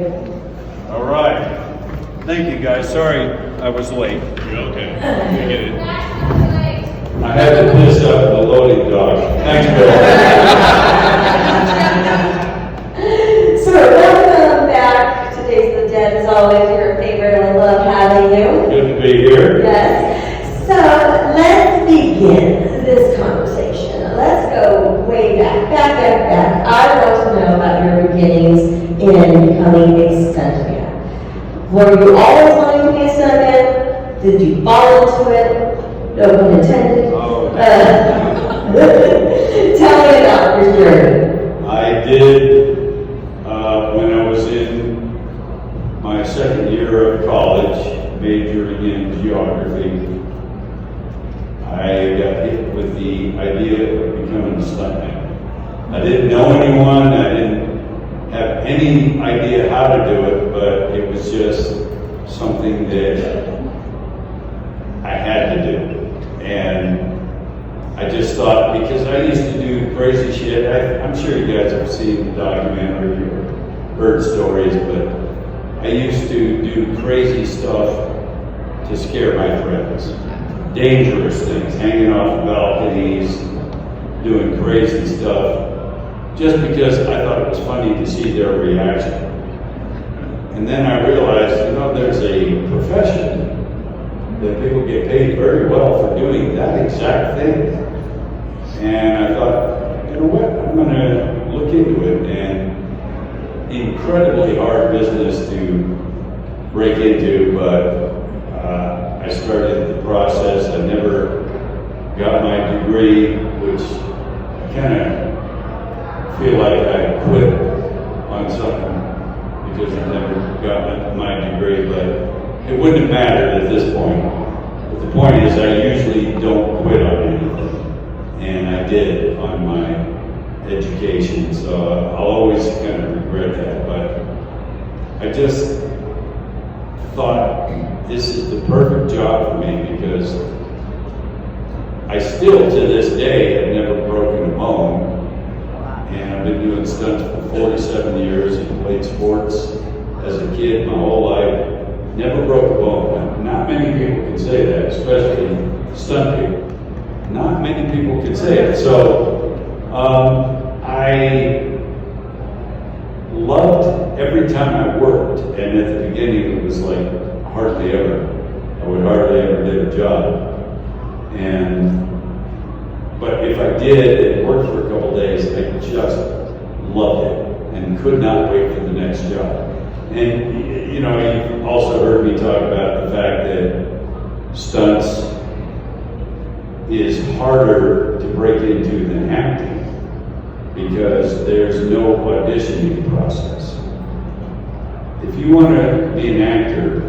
All right. Thank you, guys. Sorry I was late. You're okay. You get it. I had to piss up the loading dock. Thanks, Bill. So welcome back. Today's the Dead is always your favorite. I love having you. Good to be here. Yes. So let's begin this conversation. Let's go way back. I want to know about your beginnings in becoming a stuntman. Were you always wanting to be a stuntman? Did you fall into it? No pun intended. Tell me about your journey. I did, when I was in my second year of college, majoring in geography, I got hit with the idea of becoming a stuntman. I didn't know anyone, I didn't have any idea how to do it, but it was just something that I had to do. And I just thought, because I used to do crazy shit, I'm sure you guys have seen the documentary or heard stories, but I used to do crazy stuff to scare my friends. Dangerous things, hanging off balconies, doing crazy stuff, just because I thought it was funny to see their reaction. And then I realized, there's a profession that people get paid very well for doing that exact thing. And I thought, you know what, I'm gonna look into it. And incredibly hard business to break into, but I started the process. I never got my degree, which I kind of feel like I quit on something because I never got my degree, but it wouldn't have mattered at this point. But the point is, I usually don't quit on anything, and I did on my education, so I'll always kind of regret that, but I just thought this is the perfect job for me because I still, to this day, have never broken a bone, and I've been doing stunts for 47 years and played sports as a kid my whole life. Never broke a bone. Not many people can say that, especially stunt people. Not many people can say it. So I loved every time I worked, and at the beginning it was like hardly ever. I would hardly ever get a job. But if I did and worked for a couple days, I just loved it and could not wait for the next job. And you've also heard me talk about the fact that stunts is harder to break into than acting because there's no auditioning process. If you want to be an actor,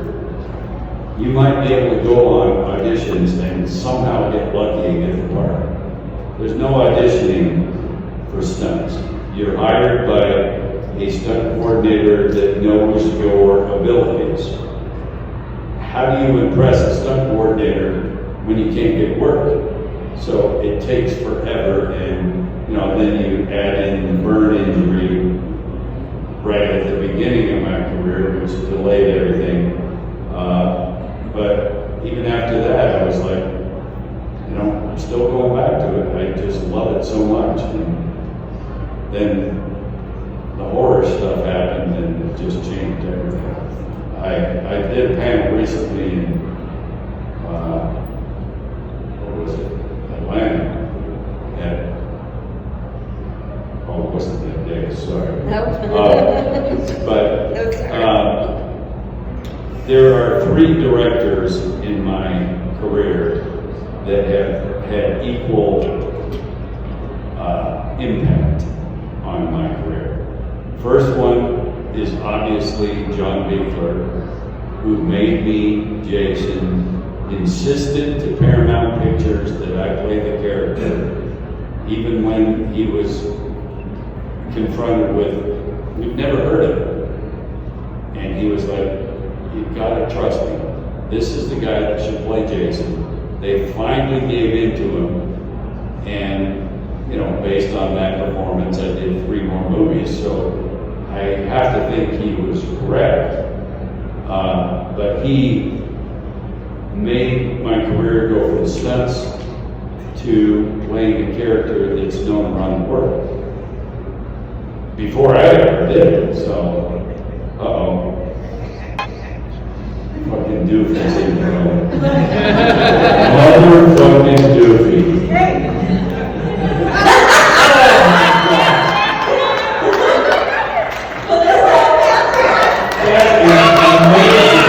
you might be able to go on auditions and somehow get lucky and get the part. There's no auditioning for stunts. You're hired by a stunt coordinator that knows your abilities. How do you impress a stunt coordinator when you can't get work? So it takes forever, and then you add in the burn injury right at the beginning of my career, which delayed everything. But even after that, I was like, I'm still going back to it. I just love it so much. And then the horror stuff happened and it just changed everything. I did a panel recently in, Atlanta. It wasn't that day, sorry. Nope. But there are 3 directors in my career that have had equal impact on my career. First one is obviously John Binkler, who made me Jason, insisted to Paramount Pictures that I play the character, even when he was confronted with, we've never heard of it. And he was like, you've got to trust me. This is the guy that should play Jason. They finally gave in to him, and based on that performance, I did 3 more movies. So I I have to think he was correct. But he made my career go from stunts to playing a character that's known around the world. Before I ever did it, so, fucking doofies in the room. Motherfucking doofy. That is amazing.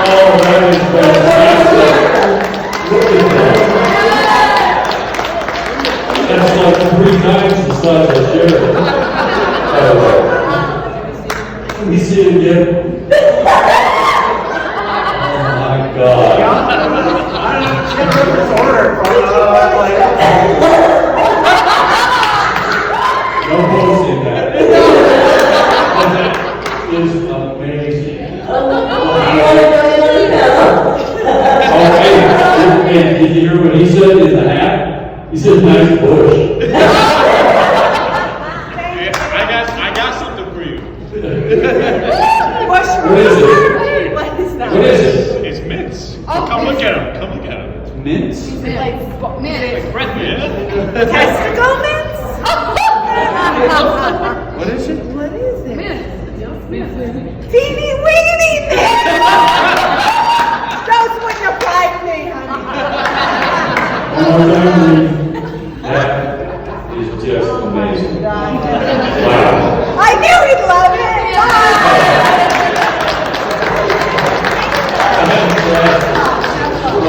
Oh, that is fantastic. Look at that. That's like 3 times the size of Sheridan. Can we see it again? Oh my God. No posting that. That is amazing. Okay, did you hear what he said in the hat? He said, nice bush. I got something for you. What is it? What is that? What is it? It's mints. Oh, Come look at him. Come look at him. It's mints? Like mint. Breath mint. Testicle mints? What is it? What is it? Mint. Teeny weeny mint! Those when you fried me, honey. One more time, that is just amazing. Wow. I knew he'd love it!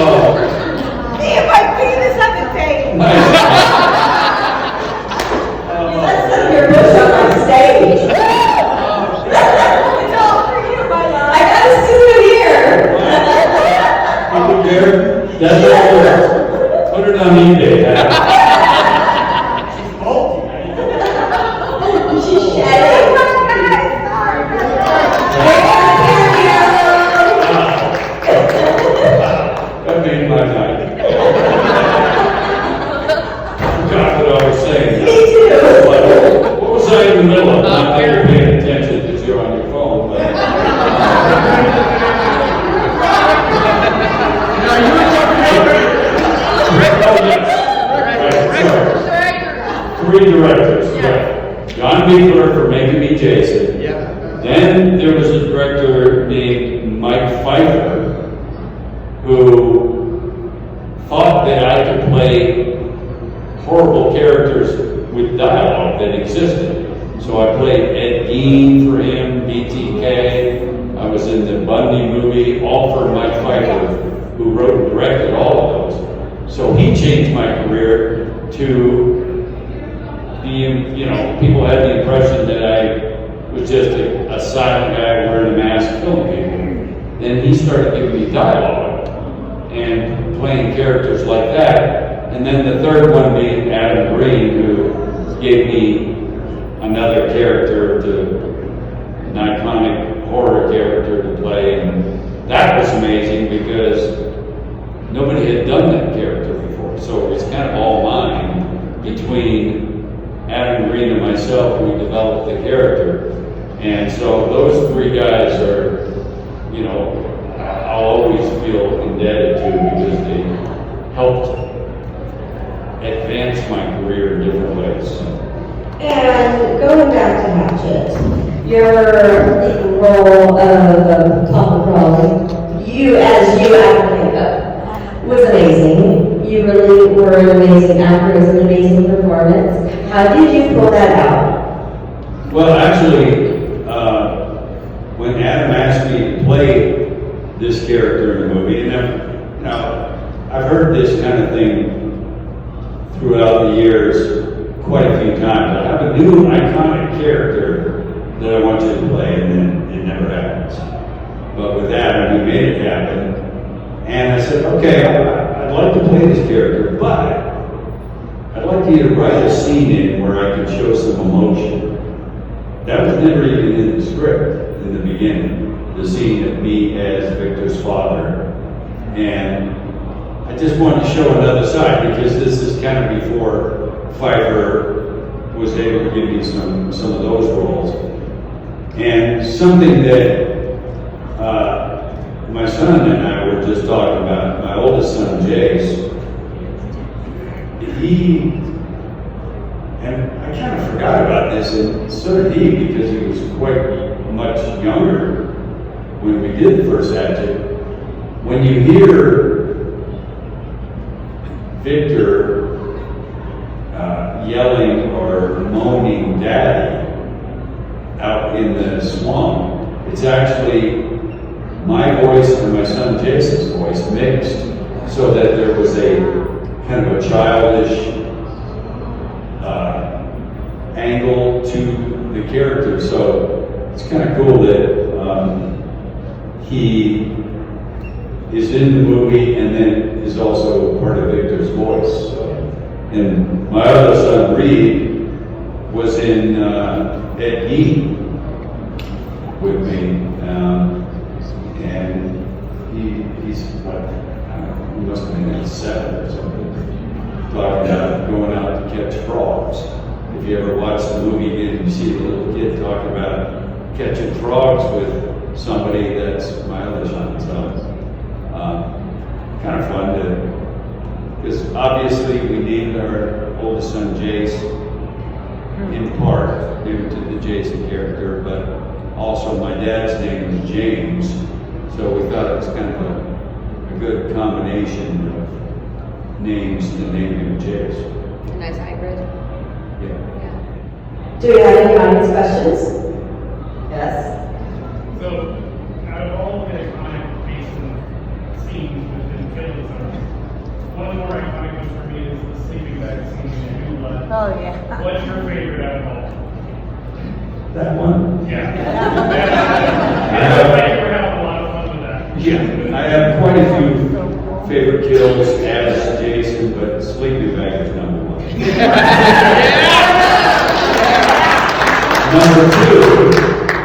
Oh, See if I penis on the table. Let's put your bush on my stage. It's all for you, my love. I got a studio here. Uncle Garrett, that's all. Put it on eBay. She's shedding. That made my night. I forgot what I was saying. Me too. What was I in the middle of? Not that you're paying attention because you're on your phone, but. Three directors, correct. John Beekler for Making Me Jason. Then there was a director named Mike Pfeiffer who thought that I could play horrible characters with dialogue that existed. So I played Ed Gein for him, BTK. I was in the Bundy movie, all for Mike Pfeiffer, who wrote and directed all of those. So he changed my career to being, people had the impression that I was just a silent guy wearing a mask killing people. Then he started giving me dialogue and playing characters like that. And then the third one being Adam Green, who gave me another character, an iconic horror character to play. And that was amazing because nobody had done that character before. So it was kind of all mine between Adam Green and myself. We developed the character. And so those three guys are, I'll always feel indebted to because they helped advance my career in different ways. And going back to Hatchet, your role of Tom Crawley, you after makeup, was amazing. You really were an amazing actor. It was an amazing performance. How did you pull that out? Well, actually, when Adam asked me to play this character in the movie, and I've heard this kind of thing throughout the years quite a few times. I have a new iconic character that I want you to play, and then it never happens. But with Adam, he made it happen. And I said, okay, I'd like to play this character, but I'd like you to write a scene in where I can show some emotion. That was never even in the script in the beginning, the scene of me as Victor's father. And I just wanted to show another side because this is kind of before Pfeiffer was able to give me some of those roles. And something that my son and I were just talking about, my oldest son, Jace, and I kind of forgot about this, and so did he, because he was quite much younger when we did the first adjective. When you hear Victor yelling or moaning "Daddy" out in the swamp, it's actually my voice and my son Jason's voice mixed, so that there was a kind of a childish angle to the character. So it's kind of cool that he is in the movie and then is also part of Victor's voice. So, and my other son Reed was in Ed Gein with me, and he's what, I don't know, he must have been 7 or something, talking about going out to catch frogs. If you ever watch the movie and you see the little kid talking about catching frogs with somebody, that's my other son. So kind of fun to, because obviously we named our oldest son Jace in part due to the Jason character, but also my dad's name is James, so we thought it was kind of a good combination of names to name him Jace. A nice hybrid. Yeah. Do we have any audience questions? Yes? So, out of all the iconic Mason scenes within Felissa Rose, one of the more iconic ones for me is the sleeping bag scene in New Blood. Oh, yeah. What's your favorite out of all? That one? Yeah. I think we're having a lot of fun with that. Yeah, I have quite a few favorite kills as Jason, but sleeping bag is number 1. Number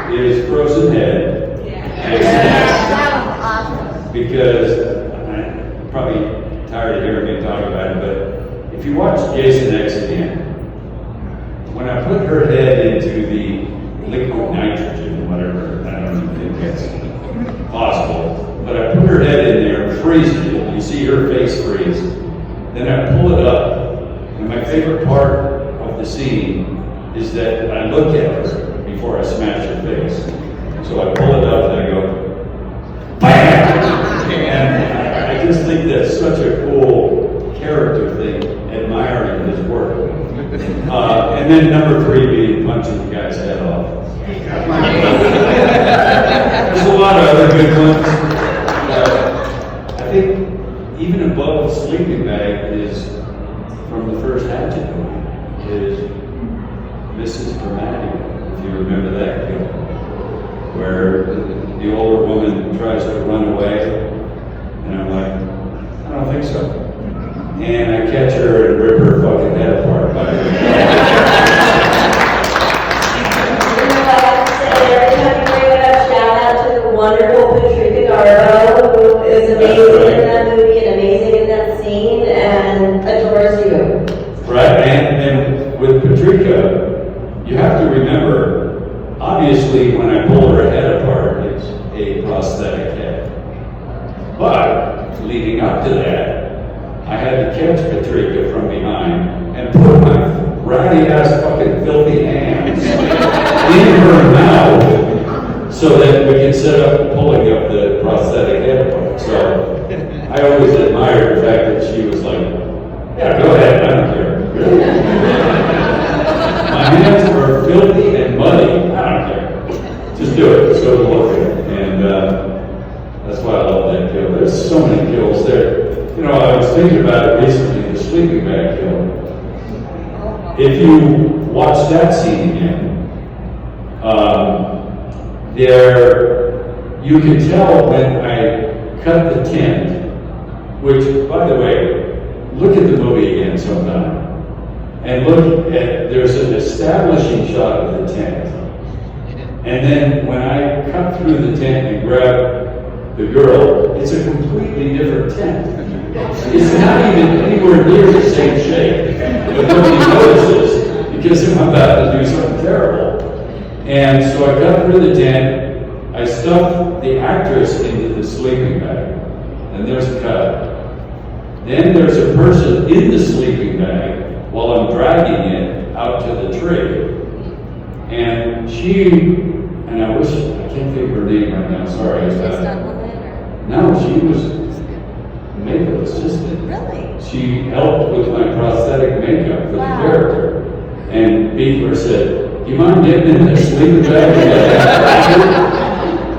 2 is frozen head. That was awesome. Because I'm probably tired of hearing me talk about it, but if you watch Jason X again, when I put her head into the liquid nitrogen, whatever, I don't even think that's possible, but I put her head in there and freeze it. You see her face freeze. Then I pull it up, and my favorite part of the scene is that I look at her before I smash her face. So I pull it up and I go, BAM! And I just think that's such a cool character thing, admiring his work. And then number 3 being punching the guy's head off. There's a lot of other good ones. I think even above the sleeping bag is from the first Hatchet movie, is Mrs. Dramatica, if you remember that kill, where the older woman tries to run away, and I'm like, I don't think so. And I catch her and rip her fucking head apart by her. Shout out to the wonderful Patricia Darbo, who is amazing in that movie and amazing in that scene and adores you. Right, and with Patricia, you have to remember, obviously when I pull her head apart, it's a prosthetic head. But leading up to that, I had to catch Patricia from behind and put my ratty ass fucking filthy hands in her mouth so that we could set up pulling up the prosthetic head apart. So I always admired the fact that she was like, yeah, go ahead, I don't care. Really? My hands are filthy and muddy, I don't care. Just do it, just go to work. And that's why I love that kill. There's so many kills there. You know, I was thinking about it recently, the sleeping bag kill. If you watch that scene again, you can tell when I cut the tent, which, by the way, look at the movie again sometime, and look at, there's an establishing shot of the tent. And then when I cut through the tent and grab the girl, it's a completely different tent. It's not even anywhere near the same shape, but nobody notices because I'm about to do something terrible. And so I got through the tent, I stuffed the actress into the sleeping bag, and there's a cut. Then there's a person in the sleeping bag while I'm dragging it out to the tree. And and I can't think of her name right now, sorry. No, she was makeup assistant. Really? She helped with my prosthetic makeup for the character. And Beekler said, "Do you mind getting in the sleeping bag?"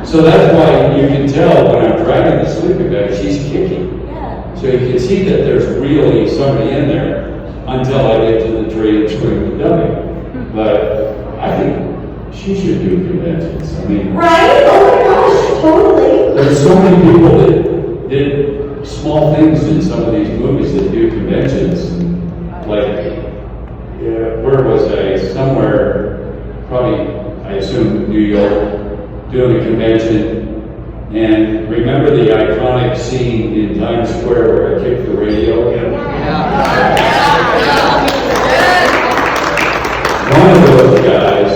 So that's why you can tell when I'm dragging the sleeping bag, she's kicking. Yeah. So you can see that there's really somebody in there until I get to the tree and swing the dummy. But I think she should do conventions. I mean, Right? Oh my gosh, totally. there's so many people that did small things in some of these movies that do conventions. Like, where was I? Somewhere, probably, I assume New York, doing a convention. And remember the iconic scene in Times Square where I kicked the radio? One of those guys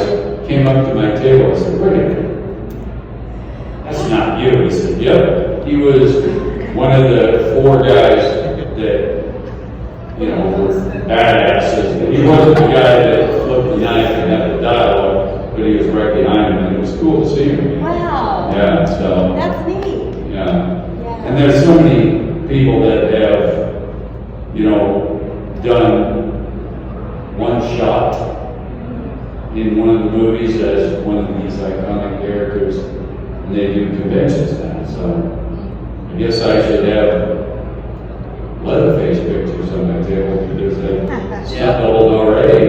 came up to my table and said, "Wait a minute, that's not you." He said, "Yep." He was one of the 4 guys that, were badasses. He wasn't the guy that flipped the knife and had the dialogue, but he was right behind him, and it was cool to see him. Wow. Yeah, so. That's neat. Yeah. And there's so many people that have, done one shot in one of the movies as one of these iconic characters, and they do conventions now. So I guess I should have Leatherface pictures on my table because I doubled already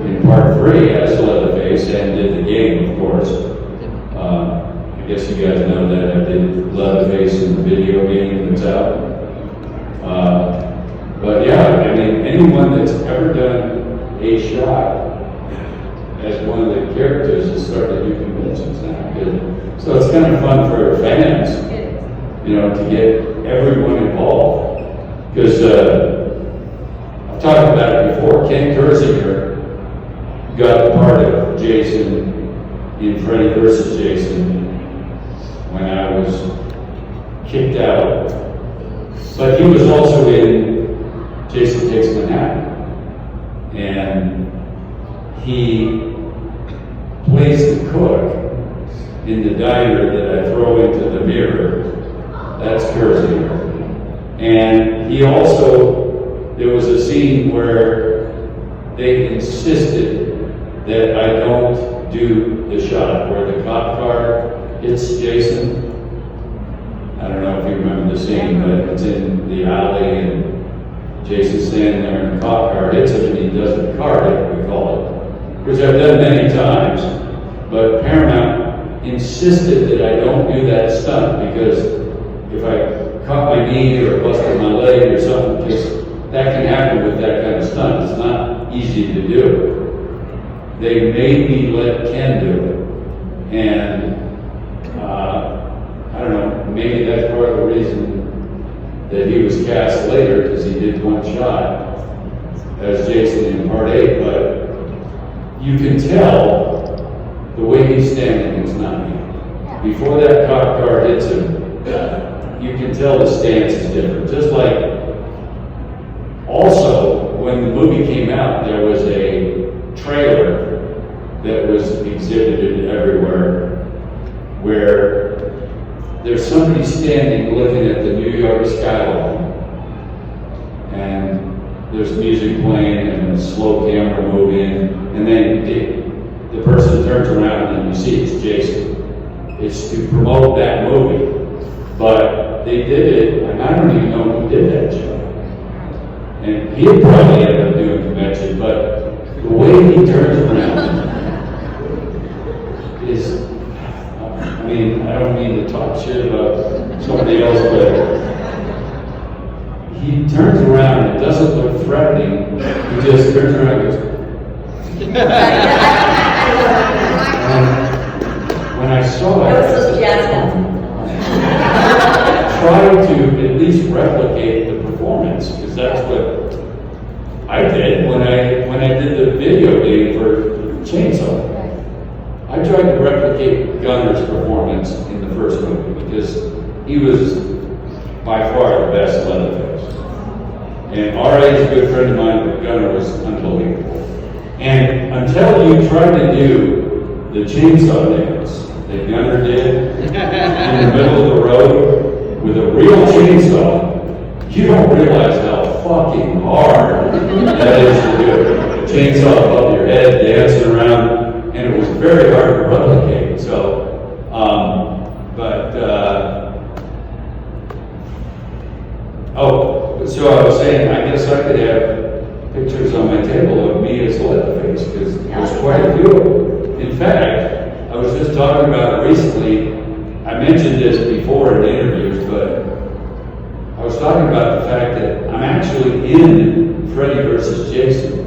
in part 3 as Leatherface and did the game, of course. I guess you guys know that I did Leatherface in the video game that's out. But yeah, I mean, anyone that's ever done a shot as one of the characters is starting to do conventions now. So it's kind of fun for fans, to get everyone involved. Because I've talked about it before, Ken Kirzinger got the part of Jason in Freddy vs. Jason when I was kicked out. But he was also in Jason Takes Manhattan. And he plays the cook in the diner that I throw into the mirror. That's Kirzinger. And he also, there was a scene where they insisted that I don't do the shot where the cop car hits Jason. I don't know if you remember the scene, but it's in the alley and Jason's standing there and the cop car hits him and he does the car hit, we call it, which I've done many times. But Paramount insisted that I don't do that stunt because if I cut my knee or busted my leg or something, because that can happen with that kind of stunt. It's not easy to do. They made me let Ken do it. And I don't know, maybe that's part of the reason that he was cast later, because he did one shot as Jason in part 8, but you can tell the way he's standing is not me. Before that cop car hits him, you can tell the stance is different. Just like, also, when the movie came out, there was a trailer that was exhibited everywhere where there's somebody standing looking at the New York skyline, and there's music playing and a slow camera moving, and then the person turns around and you see it's Jason. It's to promote that movie. But they did it, and I don't even know who did that show. And he'll probably end up doing convention, but the way he turns around is, I mean, I don't mean to talk shit about somebody else, but he turns around and it doesn't look threatening. He just turns around and goes, and when I saw it, I said, try to at least replicate the looking for chainsaw. I tried to replicate Gunner's performance in the first movie because he was by far the best Leatherface. And R.A. is a good friend of mine, but Gunner was unbelievable. And until you try to do the chainsaw dance that Gunner did in the middle of the road with a real chainsaw, you don't realize how fucking hard that is to do. A chainsaw above your head, dancing around, and it was very hard to replicate. So, so I was saying, I guess I could have pictures on my table of me as Leatherface, because there's quite a few of them. In fact, I was just talking about it recently. I mentioned this before in interviews, but I was talking about the fact that I'm actually in Freddy vs. Jason.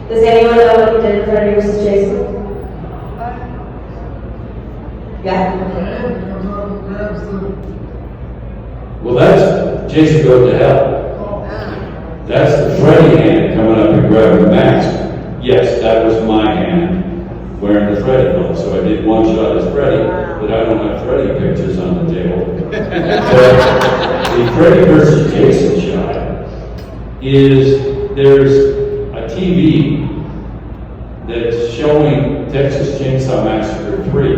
Does anyone know what you did in Freddy vs. Jason? Yeah? Well, that's Jason Goes to Hell. That's the Freddy hand coming up and grabbing the mask. Yes, that was my hand wearing the Freddy glove. So I did one shot as Freddy, but I don't have Freddy pictures on the table. But the Freddy vs. Jason shot is there's a TV that's showing Texas Chainsaw Massacre 3,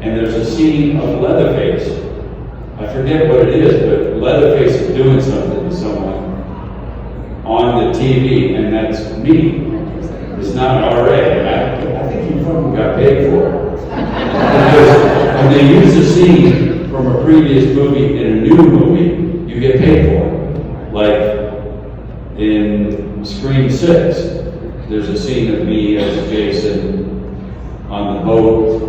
and there's a scene of Leatherface. I forget what it is, but Leatherface is doing something to someone on the TV, and that's me. It's not R.A. I think you fucking got paid for it. Because when they use a scene from a previous movie in a new movie, you get paid for it. Like in Scream 6, there's a scene of me as Jason on the boat,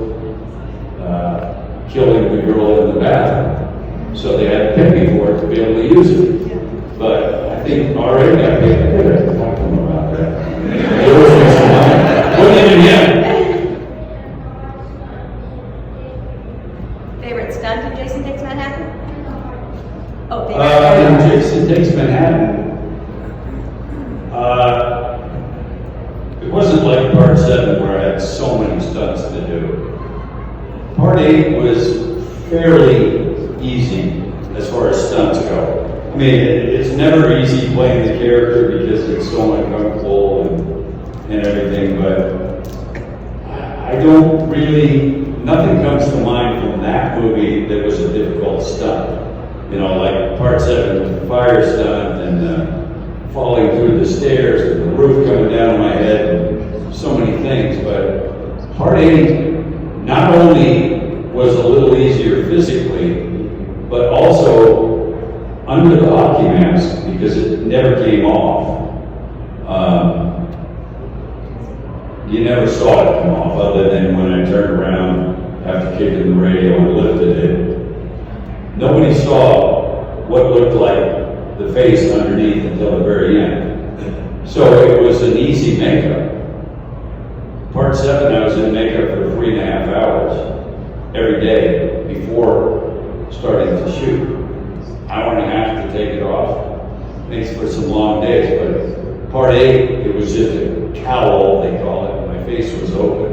killing the girl in the bathroom. So they had to pay me for it to be able to use it. But I think R.A. got paid. I could have talked to him about that. They always make some money. What did you get? Favorite stunt in Jason Takes Manhattan? Oh, In Jason Takes Manhattan, it wasn't like Part 7 where I had so many stunts to do. Part 8 was fairly easy as far as stunts go. I mean, it's never easy playing the character because it's so uncomfortable and everything, but I don't really, nothing comes to mind from that movie that was a difficult stunt. You know, like Part 7 with the fire stunt and falling through the stairs and the roof coming down on my head and so many things, but Part 8 not only was a little easier physically, but also under the hockey mask because it never came off. You never saw it come off other than when I turned around after kicking the radio and lifted it. Nobody saw what looked like the face underneath until the very end. So it was an easy makeup. Part 7, I was in makeup for 3.5 hours every day before starting to shoot. Hour and a half to take it off. Makes for some long days, but Part 8, it was just a cowl, they call it. My face was open.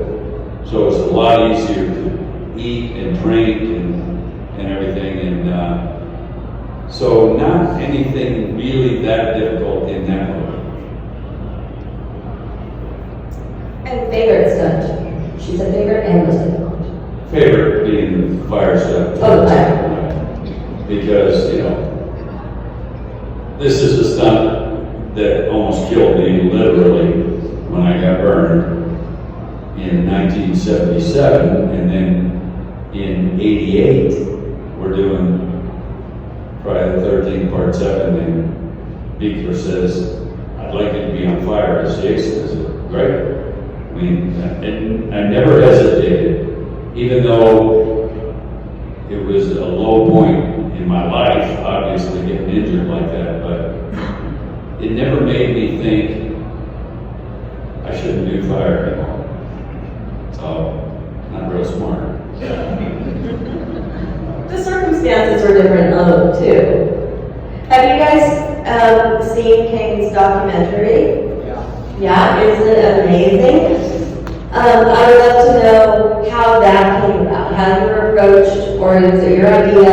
So it was a lot easier to eat and drink and everything. And so not anything really that difficult in that movie. And favorite stunt? She said favorite and most difficult. Favorite being the fire stuff. Oh, the fire. Because, you know, this is a stunt that almost killed me literally when I got burned in 1977, and then in 88, we're doing Friday the 13th, Part 7, and Beekler says, I'd like you to be on fire as Jason. I said, great. I mean, and I never hesitated, even though it was a low point in my life, obviously getting injured like that, but it never made me think I shouldn't do fire anymore. So, not real smart. The circumstances are different too. Have you guys seen Kane's documentary? Yeah, isn't it amazing? I would love to know how that came about, how you were approached, or is it your idea?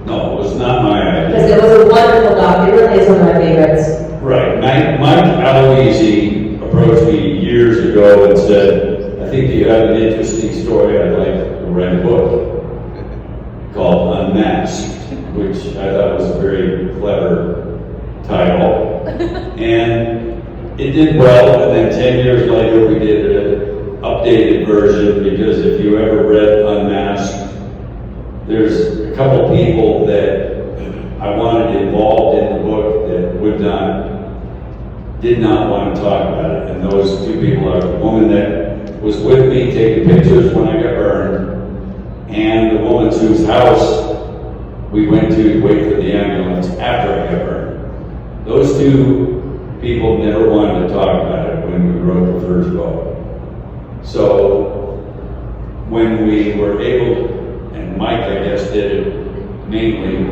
No, it was not my Because idea. it was a wonderful doc, it really is one of my favorites. Right, Mike Aloisi approached me years ago and said, I think you have an interesting story, I'd like to write a book called Unmasked, which I thought was a very clever title. And it did well, and then 10 years later we did an updated version, because if you ever read Unmasked, there's a couple people that I wanted involved in the book that did not want to talk about it. And those two people are the woman that was with me taking pictures when I got burned, and the woman whose house we went to wait for the ambulance after I got burned. Those two people never wanted to talk about it when we wrote the first book. So when we were able, and Mike, I guess, did it mainly,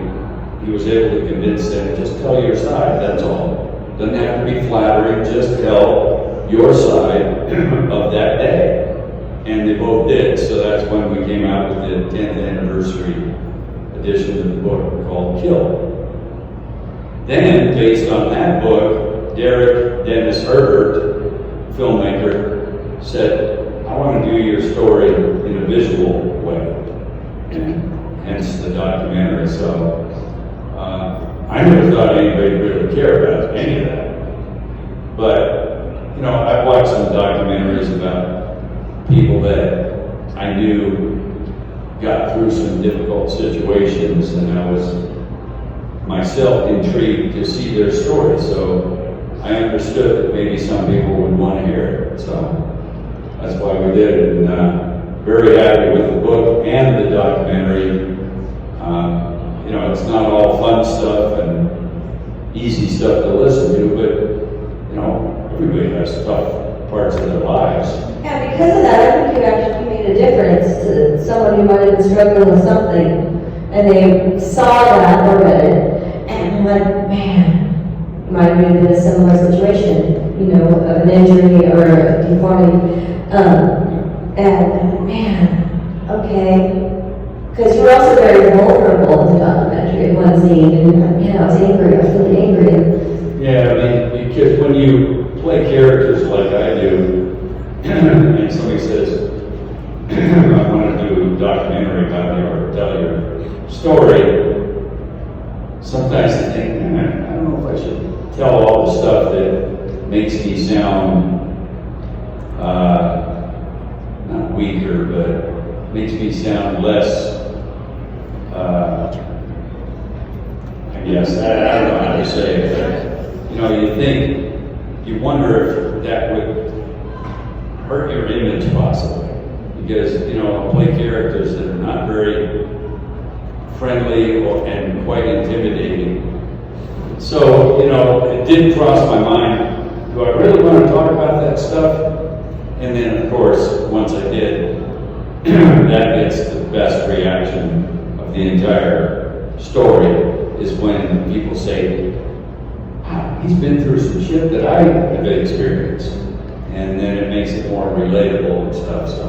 he was able to convince them, just tell your side, that's all. Doesn't have to be flattering, just tell your side of that day. And they both did, so that's when we came out with the 10th anniversary edition of the book called Kill. Then, based on that book, Derek Dennis Herbert, filmmaker, said, I want to do your story in a visual way, and hence the documentary. So I never thought anybody would really care about any of that. But, you know, I've watched some documentaries about people that I knew got through some difficult situations, and I was myself intrigued to see their story. So I understood that maybe some people would want to hear it. So that's why we did it. And very happy with the book and the documentary. You know, it's not all fun stuff and easy stuff to listen to, but, you know, everybody has tough parts of their lives. Yeah, because of that, I think you actually made a difference to someone who might have been struggling with something, and they saw that or read it, and like, man, might have been in a similar situation, you know, of an injury or a deformity, and man, okay. Because you're also very vulnerable in the documentary in one scene, and yeah, I was angry, I was really angry. Yeah, I mean, because when you play characters like I do, and somebody says, I want to do a documentary about you or tell your story, sometimes I think, man, I don't know if I should tell all the stuff that makes me sound, not weaker, but makes me sound less, I guess, I don't know how to say it, but, you know, you wonder if that would hurt your image possibly, because, you know, I play characters that are not very friendly and quite intimidating. So, you know, it did cross my mind, do I really want to talk about that stuff? And then, of course, once I did, that gets the best reaction of the entire story, is when people say, wow, he's been through some shit that I have experienced. And then it makes it more relatable and stuff, so.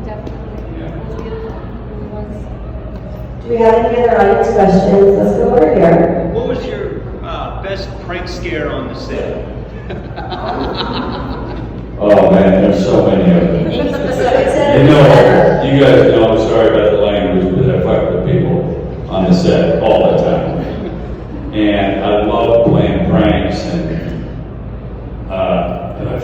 Definitely. Yeah. It was beautiful. It really was. Do we have any other audience questions? Let's go over here. What was your best prank scare on the set? Oh man, there's so many of them. Any specific set? You know, you guys know, I'm sorry about the language, but I fuck with people on the set all the time. And I love playing pranks, and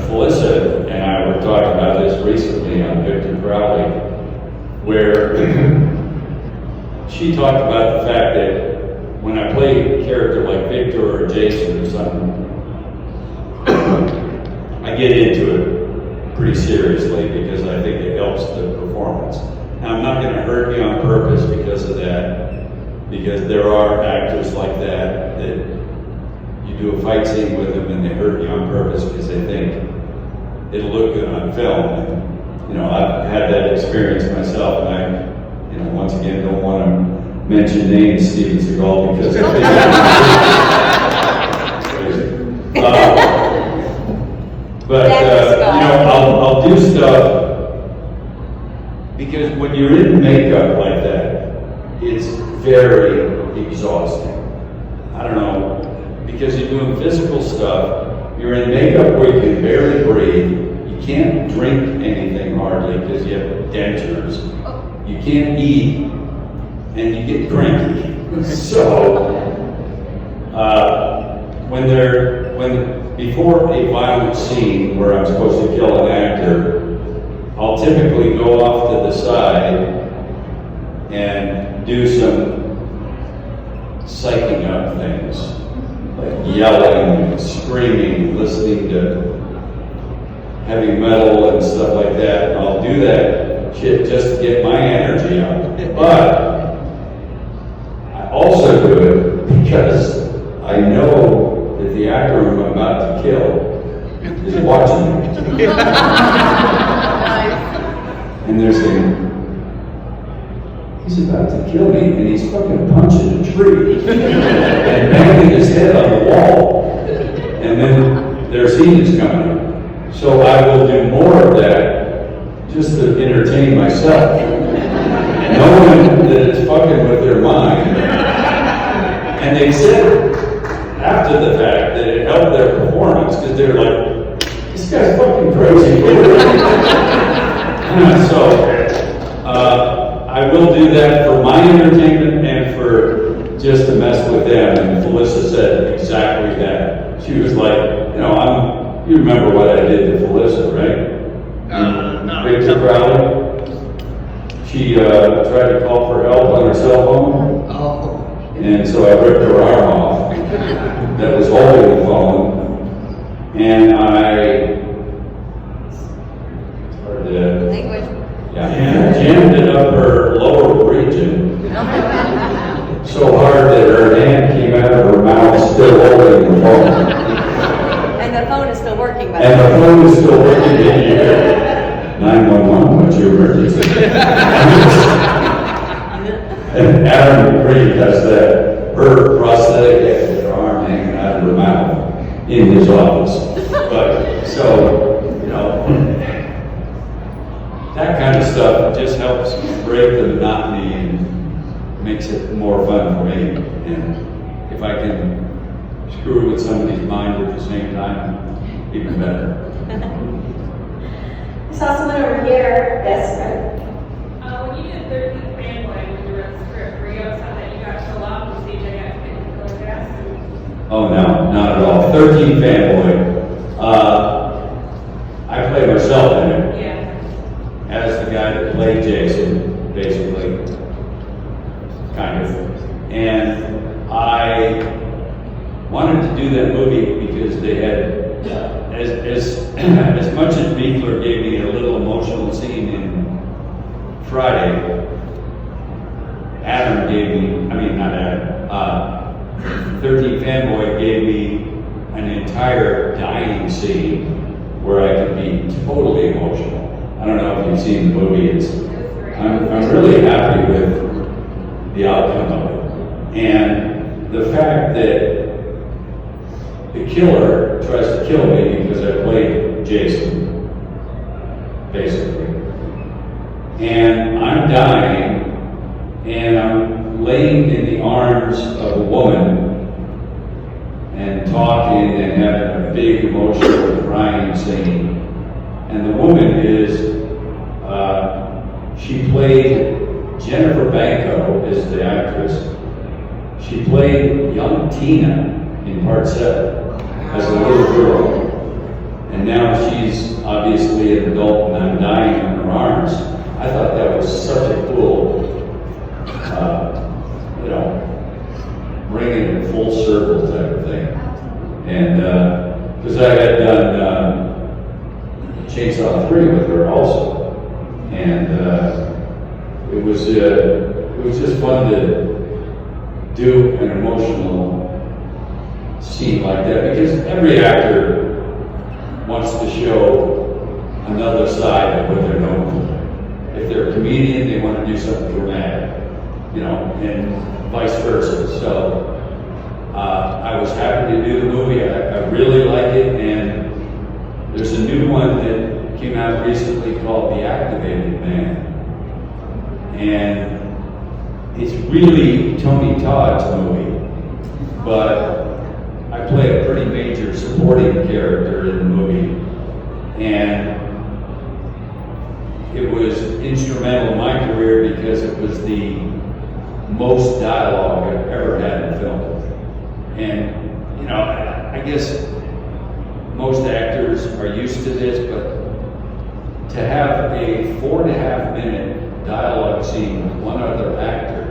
Felissa and I were talking about this recently on Victor Crowley, where she talked about the fact that when I play a character like Victor or Jason or something, I get into it pretty seriously because I think it helps the performance. Now, I'm not going to hurt you on purpose because of that, because there are actors like that you do a fight scene with them and they hurt you on purpose because they think it'll look good on film. And, you know, I've had that experience myself, and I, you know, once again, don't want to mention names, Steven Seagal, because But, I'll do stuff, because when you're in makeup like that, it's very exhausting. I don't know, because you're doing physical stuff, you're in makeup where you can barely breathe, you can't drink anything hardly because you have dentures, you can't eat, and you get cranky. So, before a violent scene where I'm supposed to kill an actor, I'll typically go off to the side and do some psyching up things, like yelling, screaming, listening to heavy metal and stuff like that. And I'll do that shit just to get my energy up. But I also do it because I know that the actor I'm about to kill is watching me. And they're saying, he's about to kill me, and he's fucking punching a tree and banging his head on the wall. And then their scene is coming up. So I will do more of that just to entertain myself, knowing that it's fucking with their mind. And they said after the fact that it helped their performance, because they're like, this guy's fucking crazy. So I will do that for my entertainment and for just to mess with them. And Felissa said exactly that. She was like, you remember what I did to Felissa, right? No. Victor Crowley. She tried to call for help on her cell phone. Oh. And so I ripped her arm off that was holding the phone. And I jammed it up her lower region so hard that her hand came out of her mouth still holding the phone. And the phone is still working, by the And way. the phone is still working in here. 911, what's your emergency? And Adam Green does that. Her prosthetic has her arm hanging out of her mouth in his office. But, so, that kind of stuff just helps break the monotony and makes it more fun for me. And if I can screw with somebody's mind at the same time, even better. I saw someone over here. Yes, right? When you did 13th Fanboy, when you read the script, were you upset that you got so loud on stage? I got to get the gas? Oh, no, not at all. 13 Fanboy. I play myself in it. Yeah. As the guy that played Jason, basically, kind of. And I wanted to do that movie because they had, as much as Beekler gave me a little emotional scene in Friday, Adam gave me, not Adam, 13 Fanboy gave me an entire dying scene where I could be totally emotional. I don't know if you've seen the movie. I'm really happy with the outcome of it. And the fact that the killer tries to kill me because I played Jason, basically. And I'm dying, and I'm laying in the arms of a woman and talking and having a big emotional crying scene. And the woman is, she played Jennifer Banco as the actress. She played young Tina in Part 7 as a little girl. And now she's obviously an adult and I'm dying in her arms. I thought that was such a cool, bringing it full circle type of thing. And because I had done Chainsaw 3 with her also. And it was just fun to do an emotional scene like that because every actor wants to show another side of what they're known for. If they're a comedian, they want to do something dramatic, and vice versa. So I was happy to do the movie. I really like it, and There's a new one that came out recently called The Activated Man. And it's really Tony Todd's movie, but I play a pretty major supporting character in the movie. And it was instrumental in my career because it was the most dialogue I've ever had in film. And, you know, I guess most actors are used to this, but to have a 4.5 minute dialogue scene with one other actor,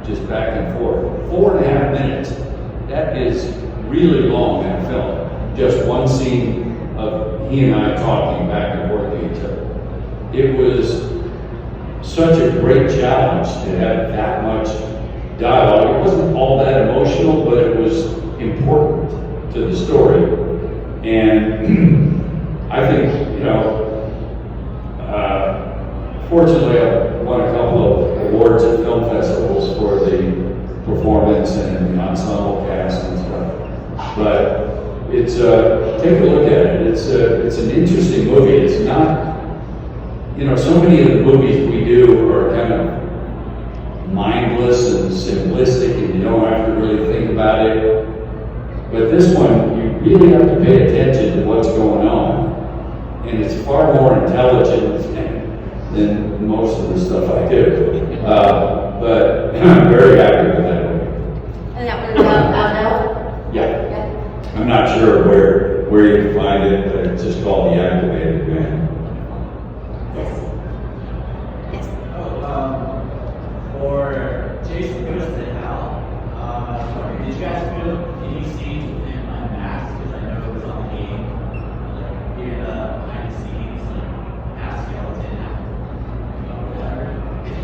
just back and forth, 4.5 minutes, that is really long in a film. Just one scene of he and I talking back and forth to each other. It was such a great challenge to have that much dialogue. It wasn't all that emotional, but it was important to the story. And I think, you know, fortunately I won a couple of awards at film festivals for the performance and the ensemble cast and stuff. But it's, take a look at it. It's an interesting movie. It's not, you know, so many of the movies we do are kind of mindless and simplistic and you don't have to really think about it. But this one, you really have to pay attention to what's going on. And it's far more intelligent than most of the stuff I do. But I'm very happy with that movie. And that one's out now? Yeah. I'm not sure where you can find it, but it's just called The Activated Man. For Jason Goes to Hell, did you guys feel any scenes with him unmasked? Because I know it was on the game, being behind the scenes, half skeleton, whatever.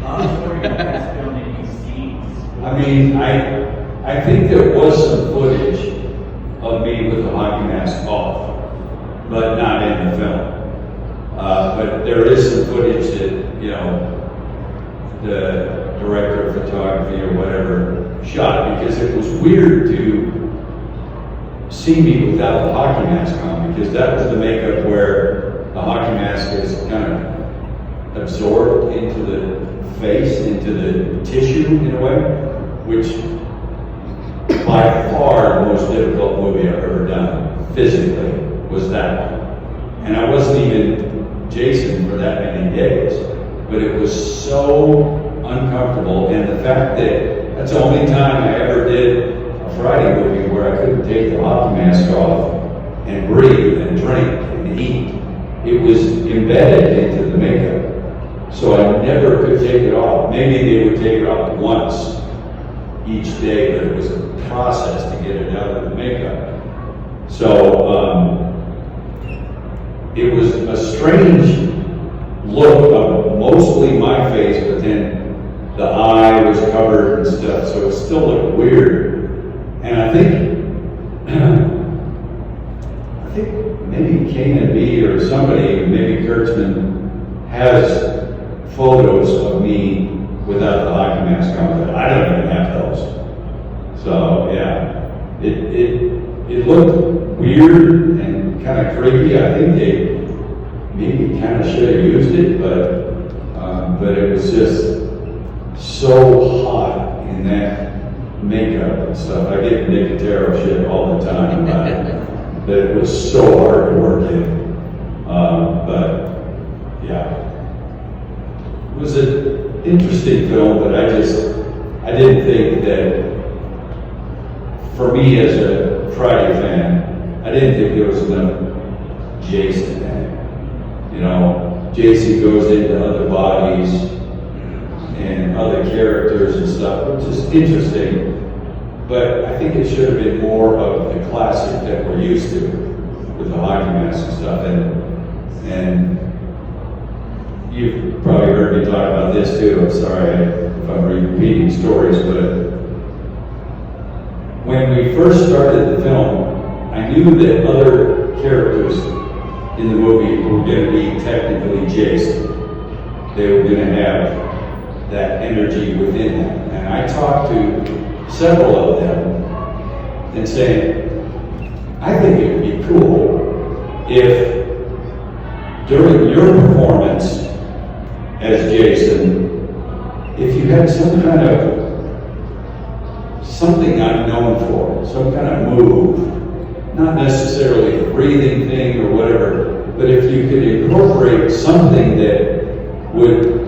I was wondering if you guys filmed any scenes. I mean, I think there was some footage of me with the hockey mask off, but not in the film. But there is some footage that, you know, the director of photography or whatever shot, because it was weird to see me without the hockey mask on, because that was the makeup where the hockey mask is kind of absorbed into the face, into the tissue in a way, which by far the most difficult movie I've ever done physically was that one. And I wasn't even Jason for that many days, but it was so uncomfortable. And the fact that that's the only time I ever did a Friday movie where I couldn't take the hockey mask off and breathe and drink and eat. It was embedded into the makeup. So I never could take it off. Maybe they would take it off once each day, but it was a process to get it out of the makeup. So it was a strange look of mostly my face, but then the eye was covered and stuff, so it still looked weird. And I think maybe Kane and B or somebody, maybe Kurtzman, has photos of me without the hockey mask on, but I don't even have those. So yeah, it looked weird and kind of creepy. I think they maybe kind of should have used it, but it was just so hot in that makeup and stuff. I get Nicotero shit all the time about it, that it was so hard to work in. But yeah, it was an interesting film, but I didn't think that, for me as a Friday fan, I didn't think there was enough Jason in it. You know, Jason goes into other bodies and other characters and stuff, which is interesting, but I think it should have been more of the classic that we're used to with the hockey mask and stuff. And you've probably heard me talk about this too. I'm sorry if I'm repeating stories, but when we first started the film, I knew that other characters in the movie were going to be technically Jason. They were going to have that energy within them. And I talked to several of them and saying, I think it would be cool if during your performance as Jason, if you had some kind of something I'm known for, some kind of move, not necessarily a breathing thing or whatever, but if you could incorporate something that would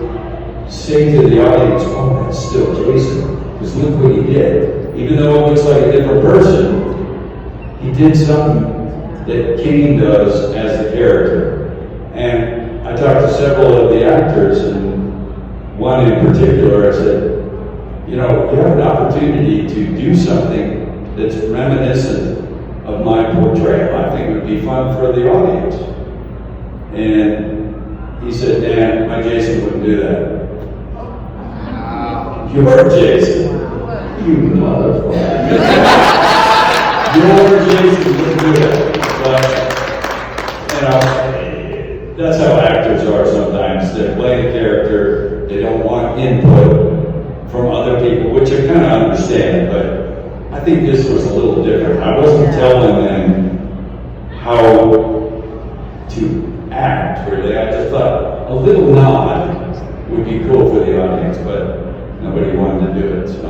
say to the audience, oh, that's still Jason, because look what he did. Even though it looks like a different person, he did something that Kane does as the character. And I talked to several of the actors, and one in particular, I said, you know, you have an opportunity to do something that's reminiscent of my portrayal. I think it would be fun for the audience. And he said, Dan, my Jason wouldn't do that. You're Jason. You motherfucker. Your Jason wouldn't do that. But, you know, that's how actors are sometimes. They're playing a character, they don't want input from other people, which I kind of understand, but I think this was a little different. I wasn't telling them how to act, really. I just thought a little nod would be cool for the audience, but nobody wanted to do it, so.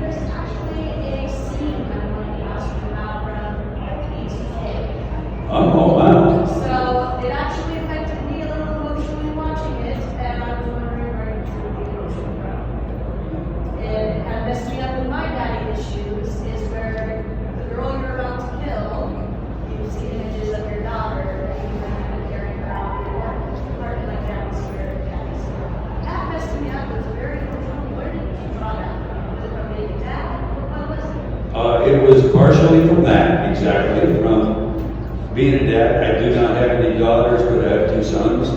There's actually a scene I want to ask you about from BTK. Oh, wow. So it actually affected me a little emotionally watching it, and I was wondering where you drew the emotion from. It kind of messed me up with my daddy issues, is where the girl you're about to kill, you see images of your daughter, and you kind of carrying her out of your apartment like daddy's here, daddy's here. That messed me up. It was very emotional. Where did you draw that from? Was it from being dad? What was it? It was partially from that, exactly, from being a dad. I do not have any daughters, but I have 2 sons.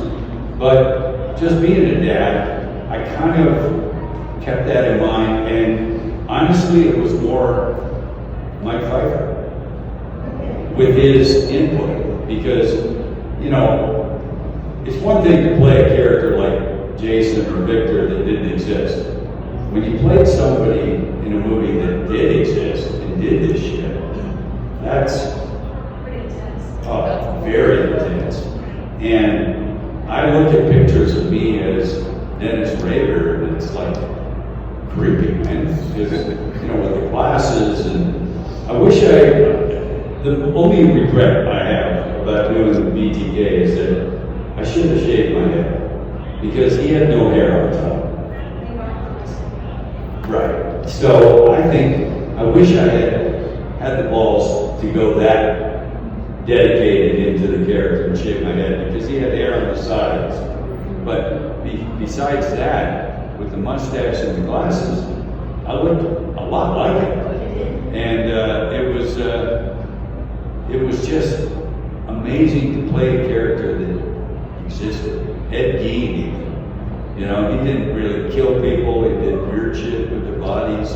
But just being a dad, I kind of kept that in mind, and honestly, it was more Mike Pfeiffer with his input, because, you know, it's one thing to play a character like Jason or Victor that didn't exist. When you played somebody in a movie that did exist and did this shit, that's Pretty intense. very intense. And I look at pictures of me as Dennis Rader, and it's like creepy, man. Because, you know, with the glasses, and I wish the only regret I have about doing the BTK is that I should have shaved my head, because he had no hair on top. Right. So I think, I wish I had the balls to go that dedicated into the character and shave my head, because he had hair on the sides. But besides that, with the mustache and the glasses, I looked a lot like him. And it was just amazing to play a character that existed. Ed Gein, you know, he didn't really kill people, he did weird shit with their bodies.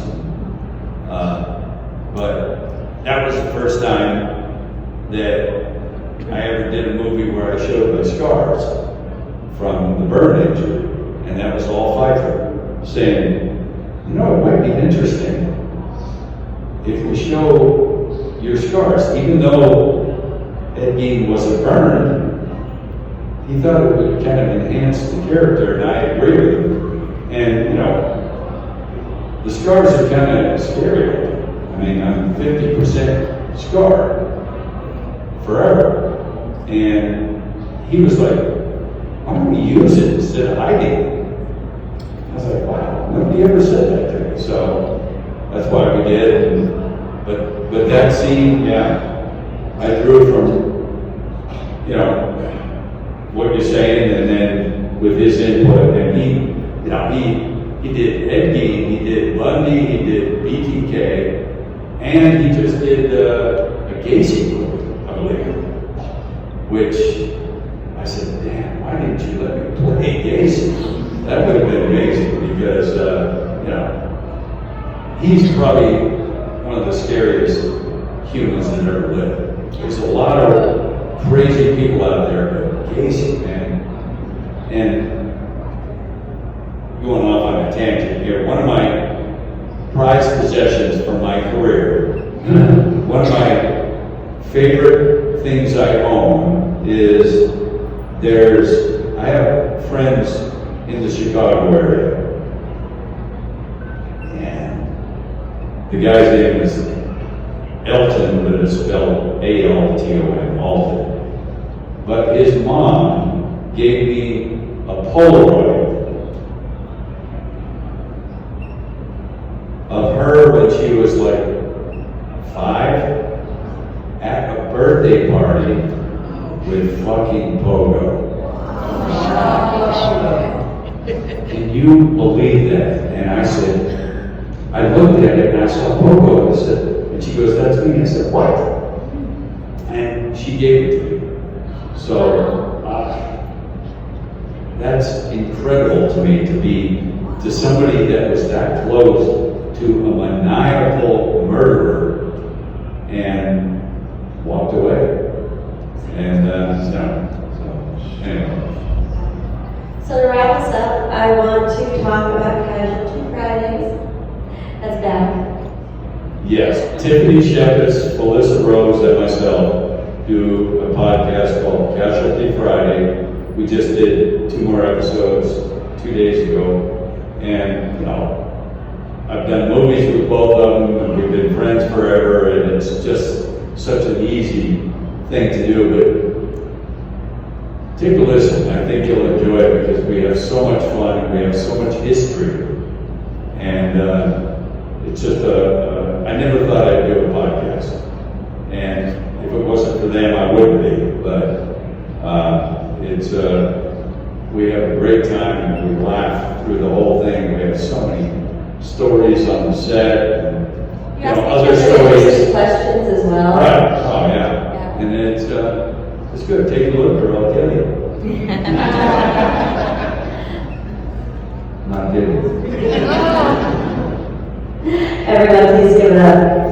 But that was the first time that I ever did a movie where I showed my scars from the burn injury. And that was all Pfeiffer saying, you know, it might be interesting if we show your scars, even though Ed Gein wasn't burned. He thought it would kind of enhance the character, and I agree with him. And, you know, the scars are kind of scary. I mean, I'm 50% scarred forever. And he was like, why don't we use it instead of hiding it? I was like, wow, nobody ever said that to me. So that's why we did. But that scene, yeah, I drew from, you know, what you're saying, and then with his input, and he did Ed Gein, he did Bundy, he did BTK, and he just did a Gacy movie, I believe, which I said, damn, why didn't you let me play Gacy? That would have been amazing, because, you know, he's probably one of the scariest humans that ever lived. There's a lot of crazy people out there, but Gacy, man. And going off on a tangent here, one of my prized possessions from my career, one of my favorite things I own is I have friends in the Chicago area. And the guy's name is Elton, but it's spelled A-L-T-O-N, Alton. But his mom gave me a Polaroid of her when she was like 5 at a birthday party with fucking Pogo. Can you believe that? And I said, I looked at it and I saw Pogo and I said, and she goes, that's me. I said, what? And she gave it to me. So that's incredible to me, to be to somebody that was that close to a maniacal murderer and walked away. And anyway. So to wrap us up, I want to talk about Casualty Fridays. That's back. Yes, Tiffany Shepis, Felissa Rose, and myself do a podcast called Casualty Friday. We just did 2 more episodes 2 days ago. And, you know, I've done movies with both of them, and we've been friends forever, and it's just such an easy thing to do. But take a listen. I think you'll enjoy it because we have so much fun and we have so much history. And it's just I never thought I'd do a podcast. And if it wasn't for them, I wouldn't be. But we have a great time and we laugh through the whole thing. We have so many stories on the set, and You asked other each other stories. questions as well. Right. Oh yeah. And it's good. Take a look, or I'll kill you. Not kidding. Everyone, please give it up